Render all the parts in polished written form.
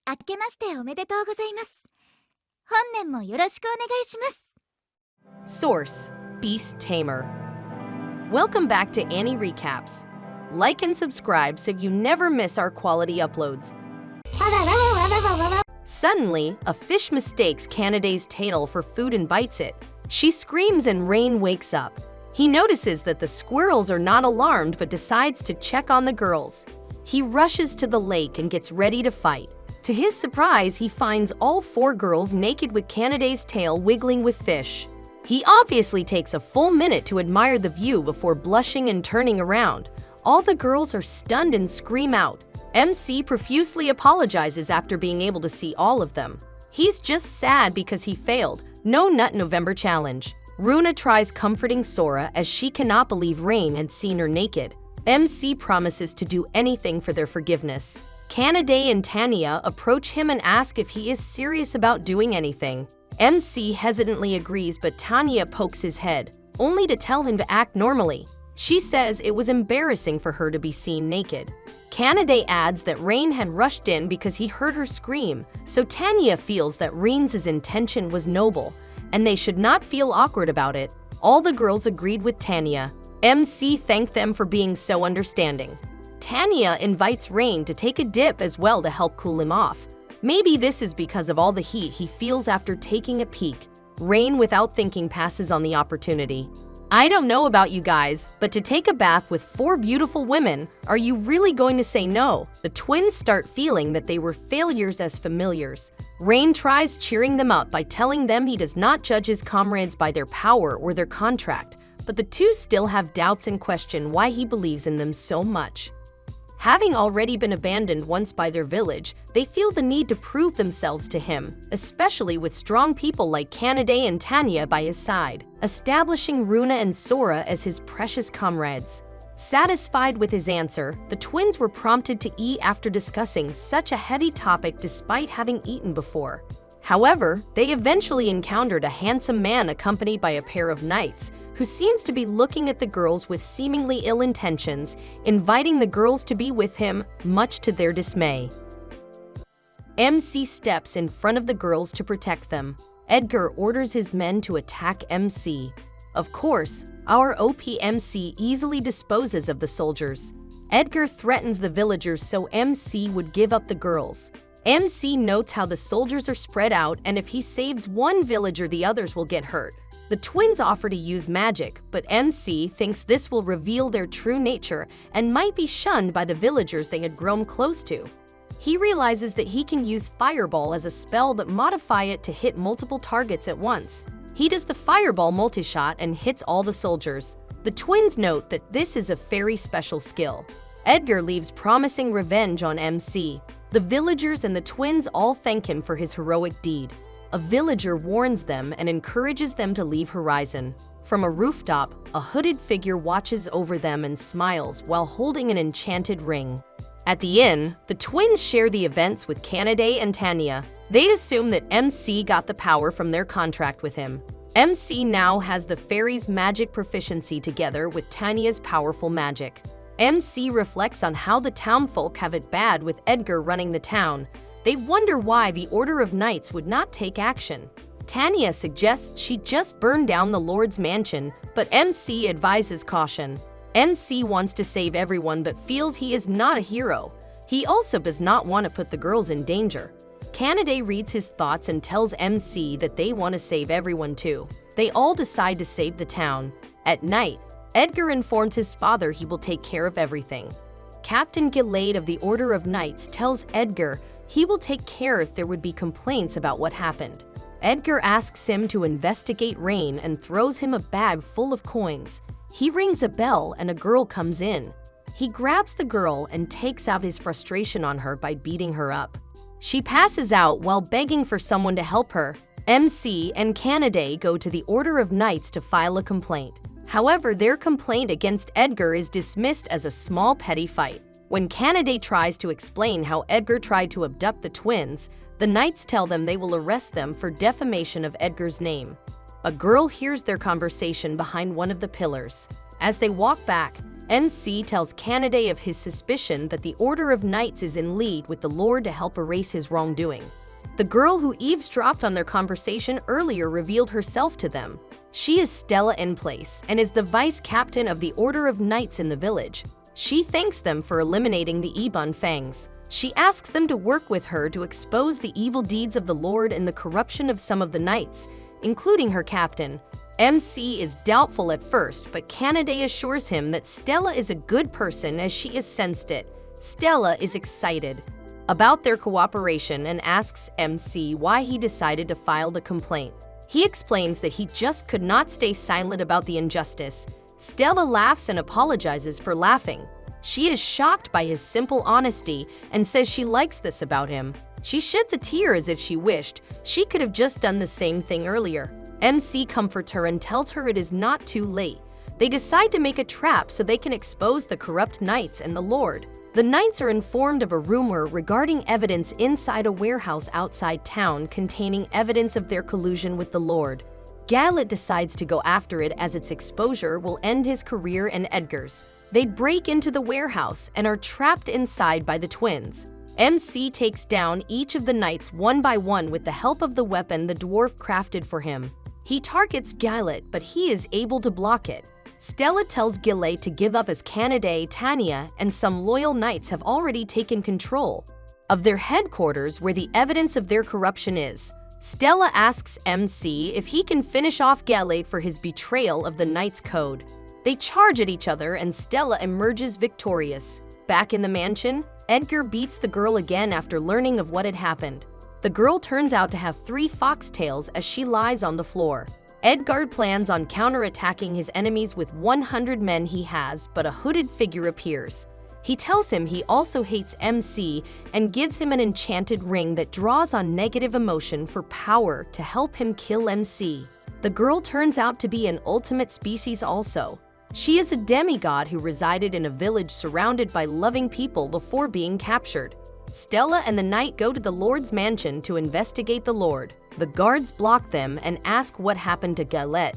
明けましておめでとうございます。本年もよろしくお願いします。 Source: Beast Tamer. Welcome back to AniRecapz. Like and subscribe so you never miss our quality uploads. Suddenly, a fish mistakes Kanaday's tail for food and bites it. She screams and Rain wakes up. He notices that the squirrels are not alarmed but decides to check on the girls. He rushes to the lake and gets ready to fight. To his surprise, he finds all 4 girls naked with Kanaday's tail wiggling with fish. He obviously takes a full minute to admire the view before blushing and turning around. All the girls are stunned and scream out. MC profusely apologizes after being able to see all of them. He's just sad because he failed. No Nut November challenge. Runa tries comforting Sora as she cannot believe Rain had seen her naked. MC promises to do anything for their forgiveness. Kanaday and Tanya approach him and ask if he is serious about doing anything. MC hesitantly agrees, but Tanya pokes his head, only to tell him to act normally. She says it was embarrassing for her to be seen naked. Kanaday adds that Rain had rushed in because he heard her scream, so Tanya feels that Rain's intention was noble, and they should not feel awkward about it. All the girls agreed with Tanya. MC thanked them for being so understanding. Tanya invites Rain to take a dip as well to help cool him off. Maybe this is because of all the heat he feels after taking a peek. Rain, without thinking, passes on the opportunity. I don't know about you guys, but to take a bath with 4 beautiful women, are you really going to say no? The twins start feeling that they were failures as familiars. Rain tries cheering them up by telling them he does not judge his comrades by their power or their contract, but the two still have doubts and question why he believes in them so much. Having already been abandoned once by their village, they feel the need to prove themselves to him, especially with strong people like Kanaday and Tanya by his side, establishing Runa and Sora as his precious comrades. Satisfied with his answer, the twins were prompted to eat after discussing such a heady topic despite having eaten before. However, they eventually encountered a handsome man accompanied by a pair of knights, who seems to be looking at the girls with seemingly ill intentions, inviting the girls to be with him, much to their dismay. MC steps in front of the girls to protect them. Edgar orders his men to attack MC. Of course, our OP MC easily disposes of the soldiers. Edgar threatens the villagers so MC would give up the girls. MC notes how the soldiers are spread out, and if he saves one villager, the others will get hurt. The twins offer to use magic, but MC thinks this will reveal their true nature and might be shunned by the villagers they had grown close to. He realizes that he can use Fireball as a spell that modify it to hit multiple targets at once. He does the Fireball multi-shot and hits all the soldiers. The twins note that this is a very special skill. Edgar leaves promising revenge on MC. The villagers and the twins all thank him for his heroic deed. A villager warns them and encourages them to leave Horizon. From a rooftop, a hooded figure watches over them and smiles while holding an enchanted ring. At the inn, the twins share the events with Kanaday and Tanya. They assume that MC got the power from their contract with him. MC now has the fairies' magic proficiency together with Tanya's powerful magic. MC reflects on how the townfolk have it bad with Edgar running the town. They wonder why the Order of Knights would not take action. Tanya suggests she just burned down the Lord's mansion, but MC advises caution. MC wants to save everyone but feels he is not a hero. He also does not want to put the girls in danger. Kanaday reads his thoughts and tells MC that they want to save everyone too. They all decide to save the town. At night, Edgar informs his father he will take care of everything. Captain Gilade of the Order of Knights tells Edgar he will take care if there would be complaints about what happened. Edgar asks him to investigate Rain and throws him a bag full of coins. He rings a bell and a girl comes in. He grabs the girl and takes out his frustration on her by beating her up. She passes out while begging for someone to help her. MC and Kanaday go to the Order of Knights to file a complaint. However, their complaint against Edgar is dismissed as a small petty fight. When Kanaday tries to explain how Edgar tried to abduct the twins, the knights tell them they will arrest them for defamation of Edgar's name. A girl hears their conversation behind one of the pillars. As they walk back, MC tells Canaday of his suspicion that the Order of Knights is in league with the Lord to help erase his wrongdoing. The girl who eavesdropped on their conversation earlier revealed herself to them. She is Stella in place and is the vice captain of the Order of Knights in the village. She thanks them for eliminating the Ebon Fangs. She asks them to work with her to expose the evil deeds of the Lord and the corruption of some of the knights, including her captain. MC is doubtful at first, but Canaday assures him that Stella is a good person as she has sensed it. Stella is excited about their cooperation and asks MC why he decided to file the complaint. He explains that he just could not stay silent about the injustice. Stella laughs and apologizes for laughing. She is shocked by his simple honesty and says she likes this about him. She sheds a tear as if she wished she could have just done the same thing earlier. MC comforts her and tells her it is not too late. They decide to make a trap so they can expose the corrupt knights and the Lord. The knights are informed of a rumor regarding evidence inside a warehouse outside town containing evidence of their collusion with the Lord. Gallet decides to go after it as its exposure will end his career and Edgar's. They break into the warehouse and are trapped inside by the twins. MC takes down each of the knights one by one with the help of the weapon the dwarf crafted for him. He targets Gallet, but he is able to block it. Stella tells Gillet to give up as Canaday, Tanya, and some loyal knights have already taken control of their headquarters where the evidence of their corruption is. Stella asks MC if he can finish off Gallet for his betrayal of the Knight's Code. They charge at each other and Stella emerges victorious. Back in the mansion, Edgar beats the girl again after learning of what had happened. The girl turns out to have 3 foxtails as she lies on the floor. Edgar plans on counterattacking his enemies with 100 men he has, but a hooded figure appears. He tells him he also hates MC and gives him an enchanted ring that draws on negative emotion for power to help him kill MC. The girl turns out to be an ultimate species also. She is a demigod who resided in a village surrounded by loving people before being captured. Stella and the knight go to the Lord's mansion to investigate the Lord. The guards block them and ask what happened to Gallet.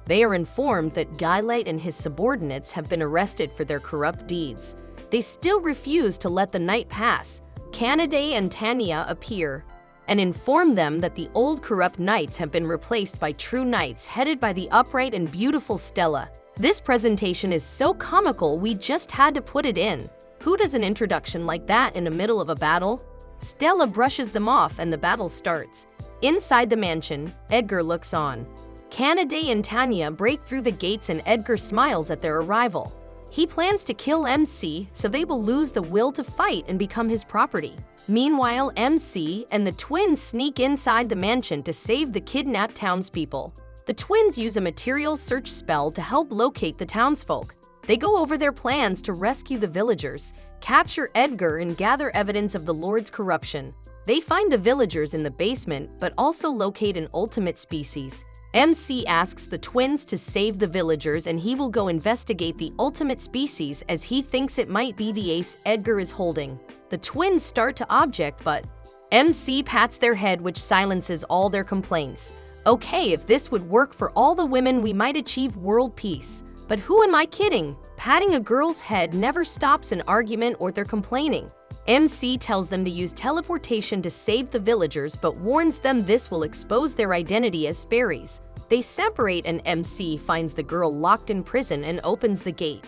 They are informed that Gallet and his subordinates have been arrested for their corrupt deeds. They still refuse to let the night pass. Canaday and Tanya appear and inform them that the old corrupt knights have been replaced by true knights headed by the upright and beautiful Stella. This presentation is so comical we just had to put it in. Who does an introduction like that in the middle of a battle? Stella brushes them off and the battle starts. Inside the mansion, Edgar looks on. Canaday and Tanya break through the gates and Edgar smiles at their arrival. He plans to kill MC so they will lose the will to fight and become his property. Meanwhile, MC and the twins sneak inside the mansion to save the kidnapped townspeople. The twins use a material search spell to help locate the townsfolk. They go over their plans to rescue the villagers, capture Edgar, and gather evidence of the Lord's corruption. They find the villagers in the basement, but also locate an ultimate species. MC asks the twins to save the villagers and he will go investigate the ultimate species as he thinks it might be the ace Edgar is holding. The twins start to object, but MC pats their head, which silences all their complaints. Okay, if this would work for all the women, we might achieve world peace. But who am I kidding? Patting a girl's head never stops an argument or their complaining. MC tells them to use teleportation to save the villagers, but warns them this will expose their identity as fairies. They separate and MC finds the girl locked in prison and opens the gate.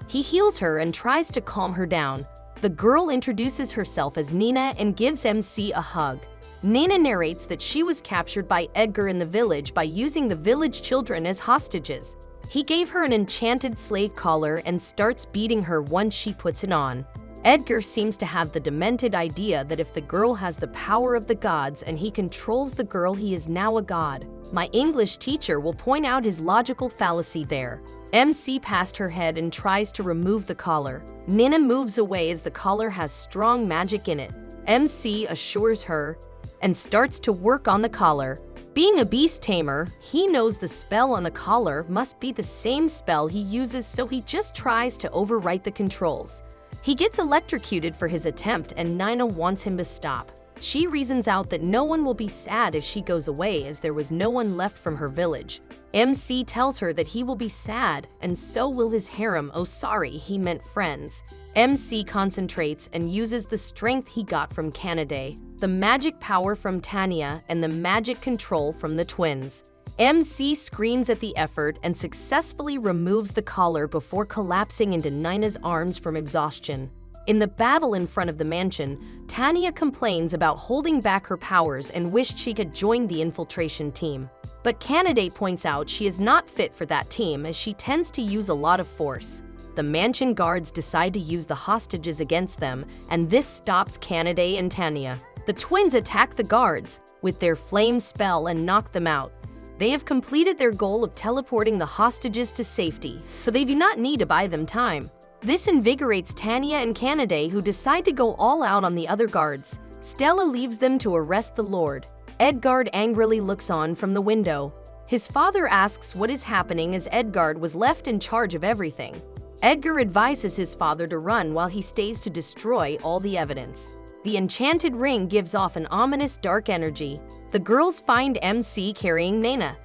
He heals her and tries to calm her down. The girl introduces herself as Nina and gives MC a hug. Nina narrates that she was captured by Edgar in the village by using the village children as hostages. He gave her an enchanted slave collar and starts beating her once she puts it on. Edgar seems to have the demented idea that if the girl has the power of the gods and he controls the girl, he is now a god. My English teacher will point out his logical fallacy there. MC past her head and tries to remove the collar. Nina moves away as the collar has strong magic in it. MC assures her and starts to work on the collar. Being a beast tamer, he knows the spell on the collar must be the same spell he uses, so he just tries to overwrite the controls. He gets electrocuted for his attempt and Nina wants him to stop. She reasons out that no one will be sad if she goes away as there was no one left from her village. MC tells her that he will be sad, and so will his harem. Oh sorry, he meant friends. MC concentrates and uses the strength he got from Kanade, the magic power from Tanya, and the magic control from the twins. MC screams at the effort and successfully removes the collar before collapsing into Nina's arms from exhaustion. In the battle in front of the mansion, Tanya complains about holding back her powers and wished she could join the infiltration team. But Kanade points out she is not fit for that team as she tends to use a lot of force. The mansion guards decide to use the hostages against them, and this stops Kanade and Tanya. The twins attack the guards with their flame spell and knock them out. They have completed their goal of teleporting the hostages to safety, so they do not need to buy them time. This invigorates Tanya and Kanade, who decide to go all out on the other guards. Stella leaves them to arrest the Lord. Edgard angrily looks on from the window. His father asks what is happening as Edgard was left in charge of everything. Edgar advises his father to run while he stays to destroy all the evidence. The enchanted ring gives off an ominous dark energy. The girls find MC carrying Nena.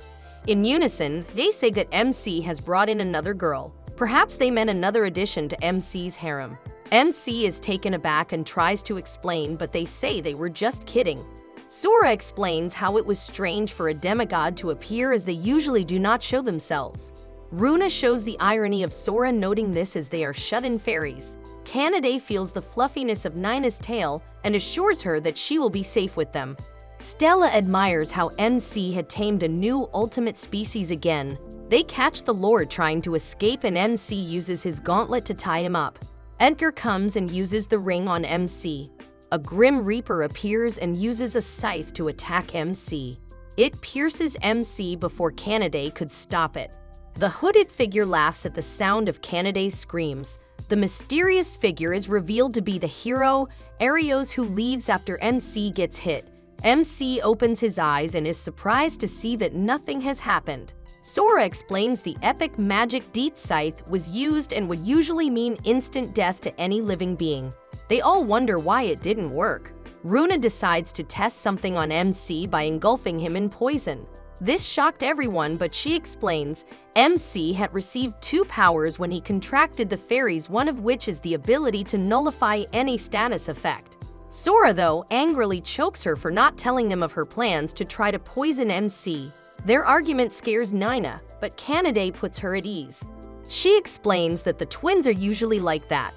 In unison, they say that MC has brought in another girl. Perhaps they meant another addition to MC's harem. MC is taken aback and tries to explain, but they say they were just kidding. Sora explains how it was strange for a demigod to appear as they usually do not show themselves. Runa shows the irony of Sora noting this as they are shut-in fairies. Kanade feels the fluffiness of Nina's tail and assures her that she will be safe with them. Stella admires how MC had tamed a new ultimate species again. They catch the Lord trying to escape and MC uses his gauntlet to tie him up. Edgar comes and uses the ring on MC. A Grim Reaper appears and uses a scythe to attack MC. It pierces MC before Kanade could stop it. The hooded figure laughs at the sound of Kanade's screams. The mysterious figure is revealed to be the hero, Arios, who leaves after MC gets hit. MC opens his eyes and is surprised to see that nothing has happened. Sora explains the epic magic Deet Scythe was used and would usually mean instant death to any living being. They all wonder why it didn't work. Runa decides to test something on MC by engulfing him in poison. This shocked everyone, but she explains MC had received 2 powers when he contracted the fairies, one of which is the ability to nullify any status effect. Sora, though, angrily chokes her for not telling them of her plans to try to poison MC. Their argument scares Nina, but Kanade puts her at ease. She explains that the twins are usually like that.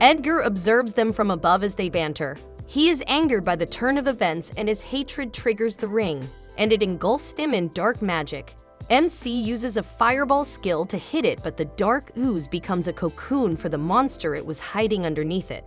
Edgar observes them from above as they banter. He is angered by the turn of events and his hatred triggers the ring, and it engulfs him in dark magic. MC uses a fireball skill to hit it, but the dark ooze becomes a cocoon for the monster it was hiding underneath it.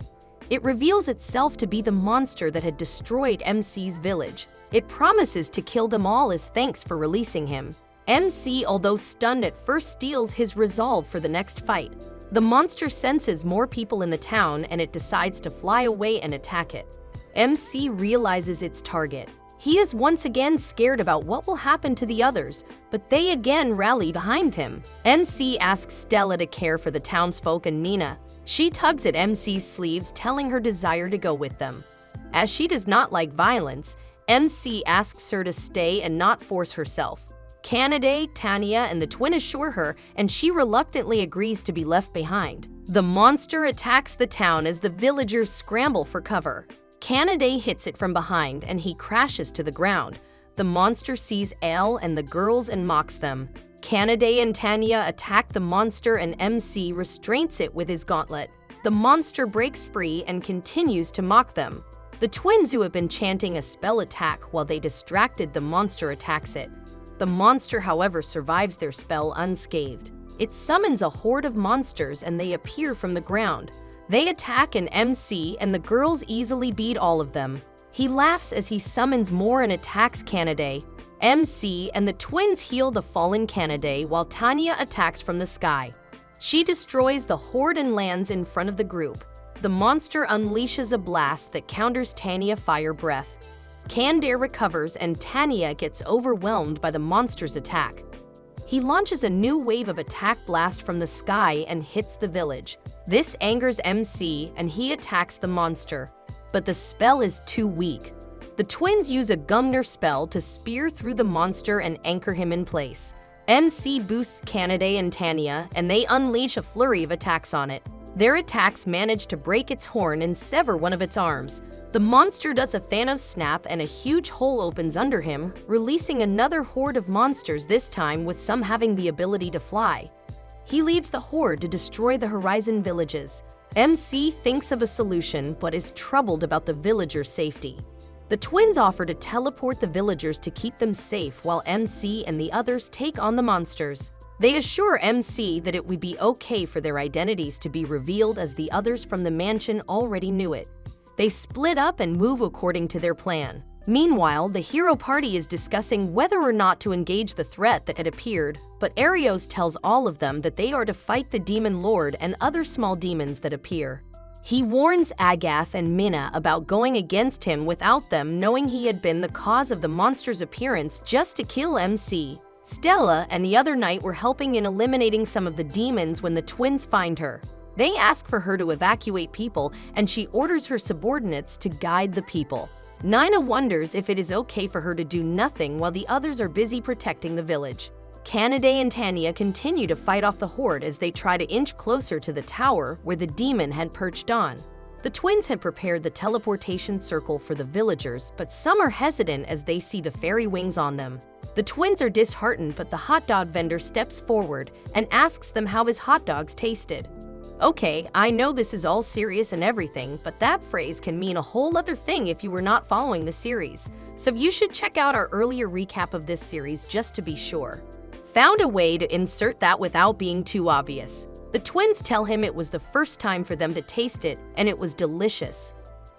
It reveals itself to be the monster that had destroyed MC's village. It promises to kill them all as thanks for releasing him. MC, although stunned at first, steals his resolve for the next fight. The monster senses more people in the town and it decides to fly away and attack it. MC realizes its target. He is once again scared about what will happen to the others, but they again rally behind him. MC asks Stella to care for the townsfolk and Nina. She tugs at MC's sleeves, telling her desire to go with them. As she does not like violence, MC asks her to stay and not force herself. Kanade, Tanya, and the twin assure her, and she reluctantly agrees to be left behind. The monster attacks the town as the villagers scramble for cover. Kanade hits it from behind and he crashes to the ground. The monster sees Elle and the girls and mocks them. Kanade and Tanya attack the monster and MC restrains it with his gauntlet. The monster breaks free and continues to mock them. The twins, who have been chanting a spell, attack while they distracted the monster attacks it. The monster, however, survives their spell unscathed. It summons a horde of monsters and they appear from the ground. They attack an MC and the girls easily beat all of them. He laughs as he summons more and attacks Kanade. MC and the twins heal the fallen Kanade while Tanya attacks from the sky. She destroys the horde and lands in front of the group. The monster unleashes a blast that counters Tanya fire breath. Kandare recovers and Tanya gets overwhelmed by the monster's attack. He launches a new wave of attack blast from the sky and hits the village. This angers MC and he attacks the monster, but the spell is too weak. The twins use a Gumner spell to spear through the monster and anchor him in place. MC boosts Canidae and Tanya, and they unleash a flurry of attacks on it. Their attacks manage to break its horn and sever one of its arms. The monster does a Thanos snap and a huge hole opens under him, releasing another horde of monsters, this time with some having the ability to fly. He leads the horde to destroy the Horizon villages. MC thinks of a solution but is troubled about the villagers' safety. The twins offer to teleport the villagers to keep them safe while MC and the others take on the monsters. They assure MC that it would be okay for their identities to be revealed as the others from the mansion already knew it. They split up and move according to their plan. Meanwhile, the hero party is discussing whether or not to engage the threat that had appeared, but Arios tells all of them that they are to fight the Demon Lord and other small demons that appear. He warns Agath and Minna about going against him without them knowing he had been the cause of the monster's appearance just to kill MC. Stella and the other knight were helping in eliminating some of the demons when the twins find her. They ask for her to evacuate people, and she orders her subordinates to guide the people. Nina wonders if it is okay for her to do nothing while the others are busy protecting the village. Canidae and Tanya continue to fight off the horde as they try to inch closer to the tower where the demon had perched on. The twins had prepared the teleportation circle for the villagers, but some are hesitant as they see the fairy wings on them. The twins are disheartened, but the hot dog vendor steps forward and asks them how his hot dogs tasted. Okay, I know this is all serious and everything, but that phrase can mean a whole other thing if you were not following the series, so you should check out our earlier recap of this series just to be sure. Found a way to insert that without being too obvious. The twins tell him it was the first time for them to taste it, and it was delicious.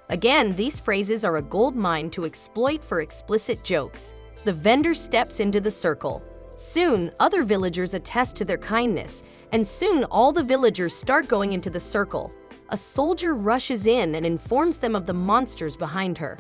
Again, these phrases are a gold mine to exploit for explicit jokes. The vendor steps into the circle. Soon, other villagers attest to their kindness, and soon all the villagers start going into the circle. A soldier rushes in and informs them of the monsters behind her.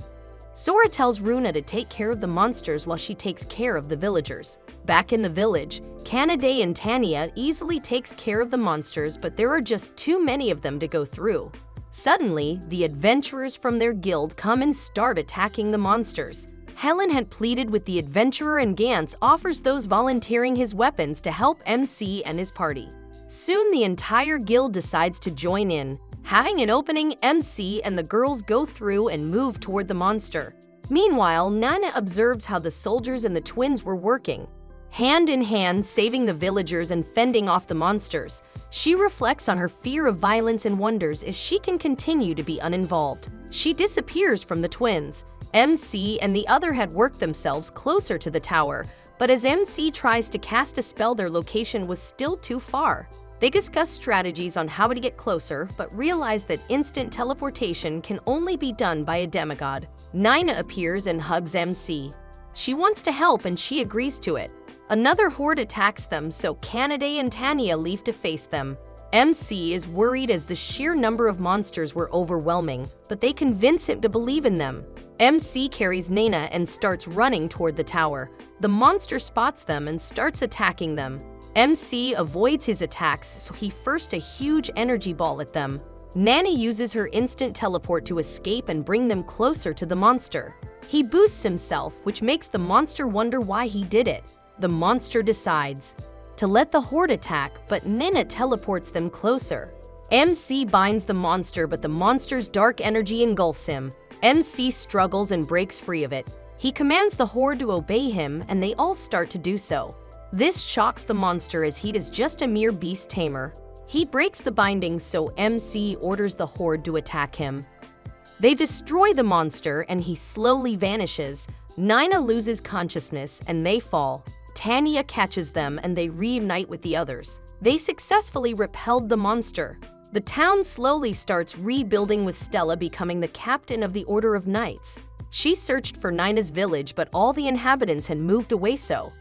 Sora tells Runa to take care of the monsters while she takes care of the villagers. Back in the village, Canidae and Tanya easily takes care of the monsters, but there are just too many of them to go through. Suddenly, the adventurers from their guild come and start attacking the monsters. Helen had pleaded with the adventurer, and Gantz offers those volunteering his weapons to help MC and his party. Soon the entire guild decides to join in. Having an opening, MC and the girls go through and move toward the monster. Meanwhile, Nana observes how the soldiers and the twins were working, hand in hand saving the villagers and fending off the monsters. She reflects on her fear of violence and wonders if she can continue to be uninvolved. She disappears from the twins. MC and the other had worked themselves closer to the tower, but as MC tries to cast a spell, their location was still too far. They discuss strategies on how to get closer, but realize that instant teleportation can only be done by a demigod. Nina appears and hugs MC. She wants to help and she agrees to it. Another horde attacks them, so Canidae and Tanya leave to face them. MC is worried as the sheer number of monsters were overwhelming, but they convince him to believe in them. MC carries Nina and starts running toward the tower. The monster spots them and starts attacking them. MC avoids his attacks, so he firsts a huge energy ball at them. Nanny uses her instant teleport to escape and bring them closer to the monster. He boosts himself, which makes the monster wonder why he did it. The monster decides to let the horde attack, but Nina teleports them closer. MC binds the monster, but the monster's dark energy engulfs him. MC struggles and breaks free of it. He commands the horde to obey him, and they all start to do so. This shocks the monster as he is just a mere beast tamer. He breaks the bindings, so MC orders the horde to attack him. They destroy the monster and he slowly vanishes. Nina loses consciousness and they fall. Tanya catches them and they reunite with the others. They successfully repelled the monster. The town slowly starts rebuilding with Stella becoming the captain of the Order of Knights. She searched for Nina's village, but all the inhabitants had moved away so.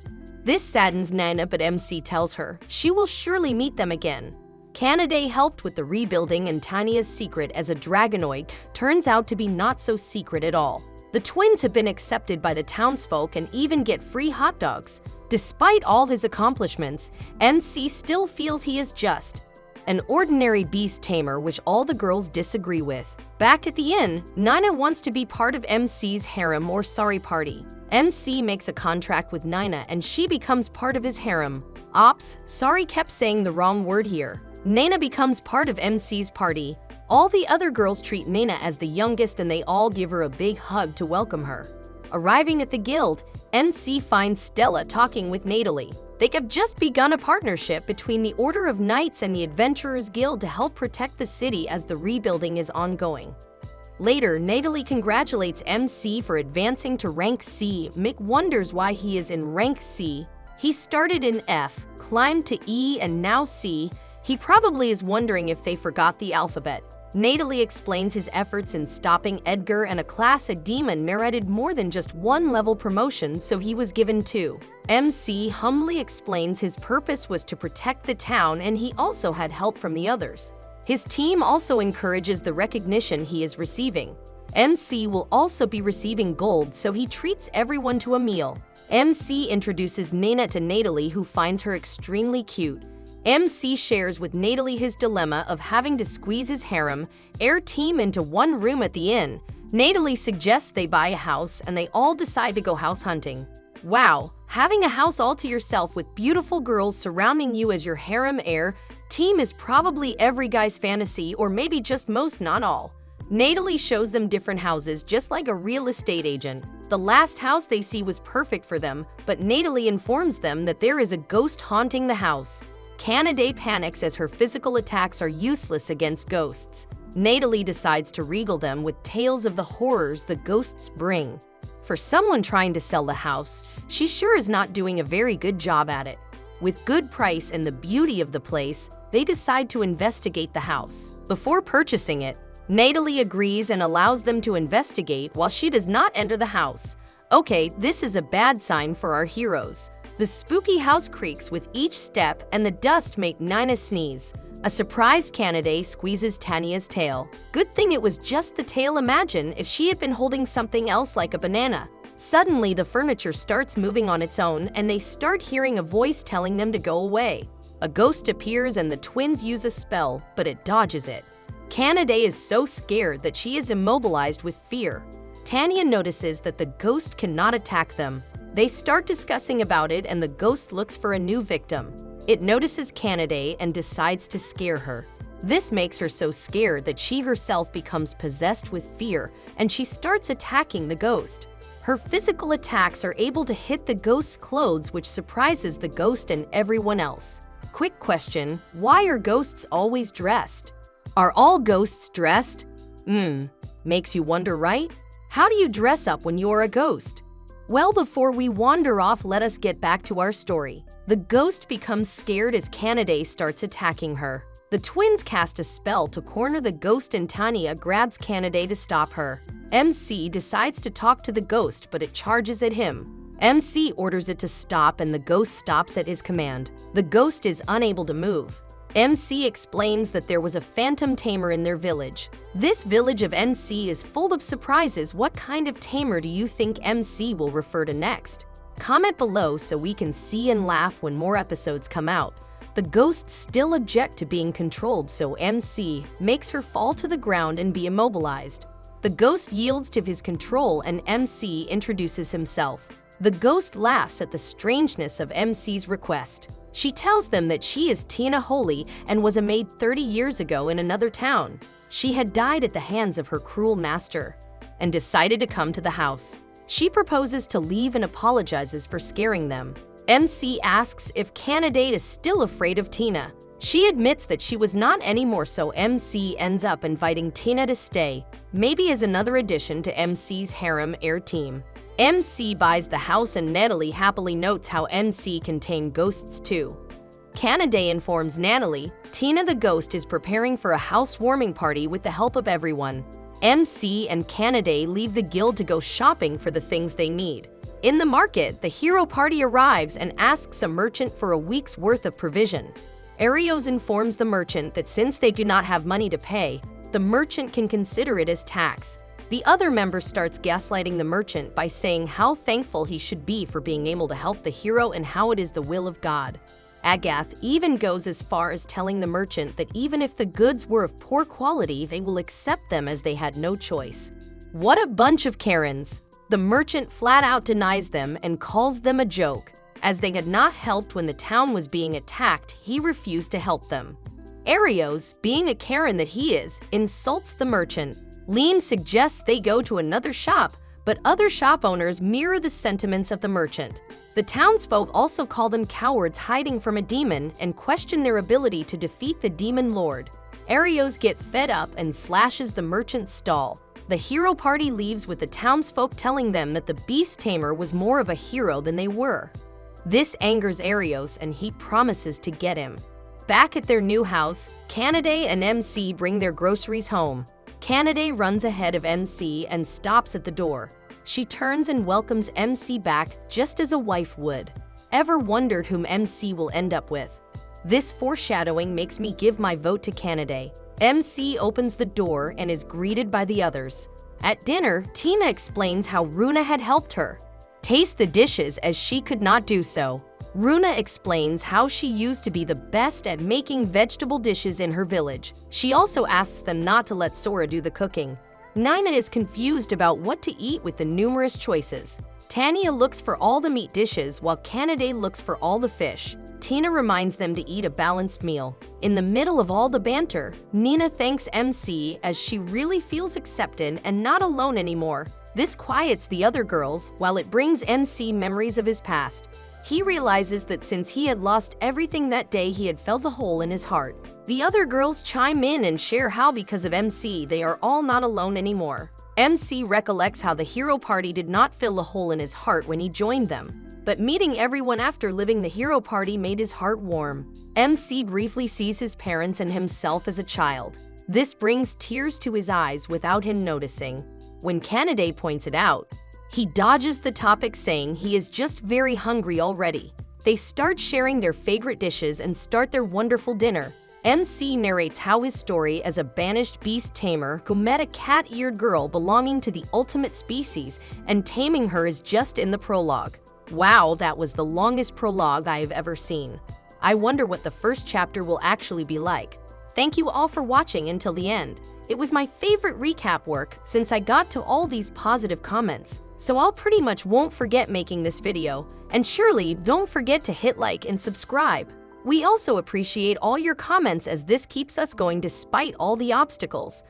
This saddens Nina, but MC tells her she will surely meet them again. Canidae helped with the rebuilding, and Tanya's secret as a dragonoid turns out to be not so secret at all. The twins have been accepted by the townsfolk and even get free hot dogs. Despite all his accomplishments, MC still feels he is just an ordinary beast tamer, which all the girls disagree with. Back at the inn, Nina wants to be part of MC's harem or sorry party. MC makes a contract with Nina and she becomes part of his harem. Ops, sorry, kept saying the wrong word here. Nina becomes part of MC's party. All the other girls treat Nina as the youngest and they all give her a big hug to welcome her. Arriving at the guild, MC finds Stella talking with Natalie. They have just begun a partnership between the Order of Knights and the Adventurers Guild to help protect the city as the rebuilding is ongoing. Later, Natalie congratulates MC for advancing to rank C. Mick wonders why he is in rank C. He started in F, climbed to E, and now C. He probably is wondering if they forgot the alphabet. Natalie explains his efforts in stopping Edgar and a classic demon merited more than just one level promotion, so he was given 2. MC humbly explains his purpose was to protect the town and he also had help from the others. His team also encourages the recognition he is receiving. MC will also be receiving gold, so he treats everyone to a meal. MC introduces Nina to Natalie, who finds her extremely cute. MC shares with Natalie his dilemma of having to squeeze his harem heir team into one room at the inn. Natalie suggests they buy a house and they all decide to go house hunting. Wow, having a house all to yourself with beautiful girls surrounding you as your harem heir team is probably every guy's fantasy, or maybe just most, not all. Natalie shows them different houses just like a real estate agent. The last house they see was perfect for them, but Natalie informs them that there is a ghost haunting the house. Canaday panics as her physical attacks are useless against ghosts. Natalie decides to regale them with tales of the horrors the ghosts bring. For someone trying to sell the house, she sure is not doing a very good job at it. With good price and the beauty of the place, they decide to investigate the house. Before purchasing it, Natalie agrees and allows them to investigate while she does not enter the house. Okay, this is a bad sign for our heroes. The spooky house creaks with each step and the dust make Nina sneeze. A surprised Canaday squeezes Tanya's tail. Good thing it was just the tail. Imagine if she had been holding something else like a banana. Suddenly, the furniture starts moving on its own and they start hearing a voice telling them to go away. A ghost appears and the twins use a spell, but it dodges it. Canaday is so scared that she is immobilized with fear. Tanya notices that the ghost cannot attack them. They start discussing about it and the ghost looks for a new victim. It notices Canaday and decides to scare her. This makes her so scared that she herself becomes possessed with fear and she starts attacking the ghost. Her physical attacks are able to hit the ghost's clothes, which surprises the ghost and everyone else. Quick question, why are ghosts always dressed? Are all ghosts dressed? Makes you wonder, right? How do you dress up when you're a ghost? Well, before we wander off, let us get back to our story. The ghost becomes scared as Canaday starts attacking her. The twins cast a spell to corner the ghost and Tanya grabs Canaday to stop her. MC decides to talk to the ghost, but it charges at him. MC orders it to stop and the ghost stops at his command. The ghost is unable to move. MC explains that there was a phantom tamer in their village. This village of MC is full of surprises. What kind of tamer do you think MC will refer to next? Comment below so we can see and laugh when more episodes come out. The ghosts still object to being controlled, so MC makes her fall to the ground and be immobilized. The ghost yields to his control and MC introduces himself. The ghost laughs at the strangeness of MC's request. She tells them that she is Tina Holy and was a maid 30 years ago in another town. She had died at the hands of her cruel master and decided to come to the house. She proposes to leave and apologizes for scaring them. MC asks if Canaday is still afraid of Tina. She admits that she was not anymore, so MC ends up inviting Tina to stay, maybe as another addition to MC's harem heir team. MC buys the house and Natalie happily notes how MC contained ghosts too. Canaday informs Natalie Tina the ghost is preparing for a housewarming party with the help of everyone. MC and Canaday leave the guild to go shopping for the things they need. In the market, the hero party arrives and asks a merchant for a week's worth of provision. Arios informs the merchant that since they do not have money to pay, the merchant can consider it as tax. The other member starts gaslighting the merchant by saying how thankful he should be for being able to help the hero and how it is the will of God. Agath even goes as far as telling the merchant that even if the goods were of poor quality, they will accept them as they had no choice. What a bunch of Karens! The merchant flat out denies them and calls them a joke. As they had not helped when the town was being attacked, he refused to help them. Arios, being a Karen that he is, insults the merchant. Lean suggests they go to another shop, but other shop owners mirror the sentiments of the merchant. The townsfolk also call them cowards hiding from a demon and question their ability to defeat the demon lord. Arios get fed up and slashes the merchant's stall. The hero party leaves with the townsfolk telling them that the beast tamer was more of a hero than they were. This angers Arios and he promises to get him. Back at their new house, Canaday and MC bring their groceries home. Canaday runs ahead of MC and stops at the door. She turns and welcomes MC back just as a wife would. Ever wondered whom MC will end up with? This foreshadowing makes me give my vote to Canaday. MC opens the door and is greeted by the others. At dinner, Tina explains how Runa had helped her taste the dishes as she could not do so. Runa explains how she used to be the best at making vegetable dishes in her village. She also asks them not to let Sora do the cooking. Nina is confused about what to eat with the numerous choices. Tanya looks for all the meat dishes while Canaday looks for all the fish. Tina reminds them to eat a balanced meal. In the middle of all the banter, Nina thanks MC as she really feels accepted and not alone anymore. This quiets the other girls while it brings MC memories of his past. He realizes that since he had lost everything that day, he had felt a hole in his heart. The other girls chime in and share how because of MC, they are all not alone anymore. MC recollects how the hero party did not fill a hole in his heart when he joined them. But meeting everyone after living the hero party made his heart warm. MC briefly sees his parents and himself as a child. This brings tears to his eyes without him noticing. When Canaday points it out, he dodges the topic saying he is just very hungry already. They start sharing their favorite dishes and start their wonderful dinner. MC narrates how his story as a banished beast tamer who met a cat-eared girl belonging to the ultimate species, and taming her is just in the prologue. Wow, that was the longest prologue I have ever seen. I wonder what the first chapter will actually be like. Thank you all for watching until the end. It was my favorite recap work since I got to all these positive comments. So I'll pretty much won't forget making this video, and surely don't forget to hit like and subscribe. We also appreciate all your comments as this keeps us going despite all the obstacles.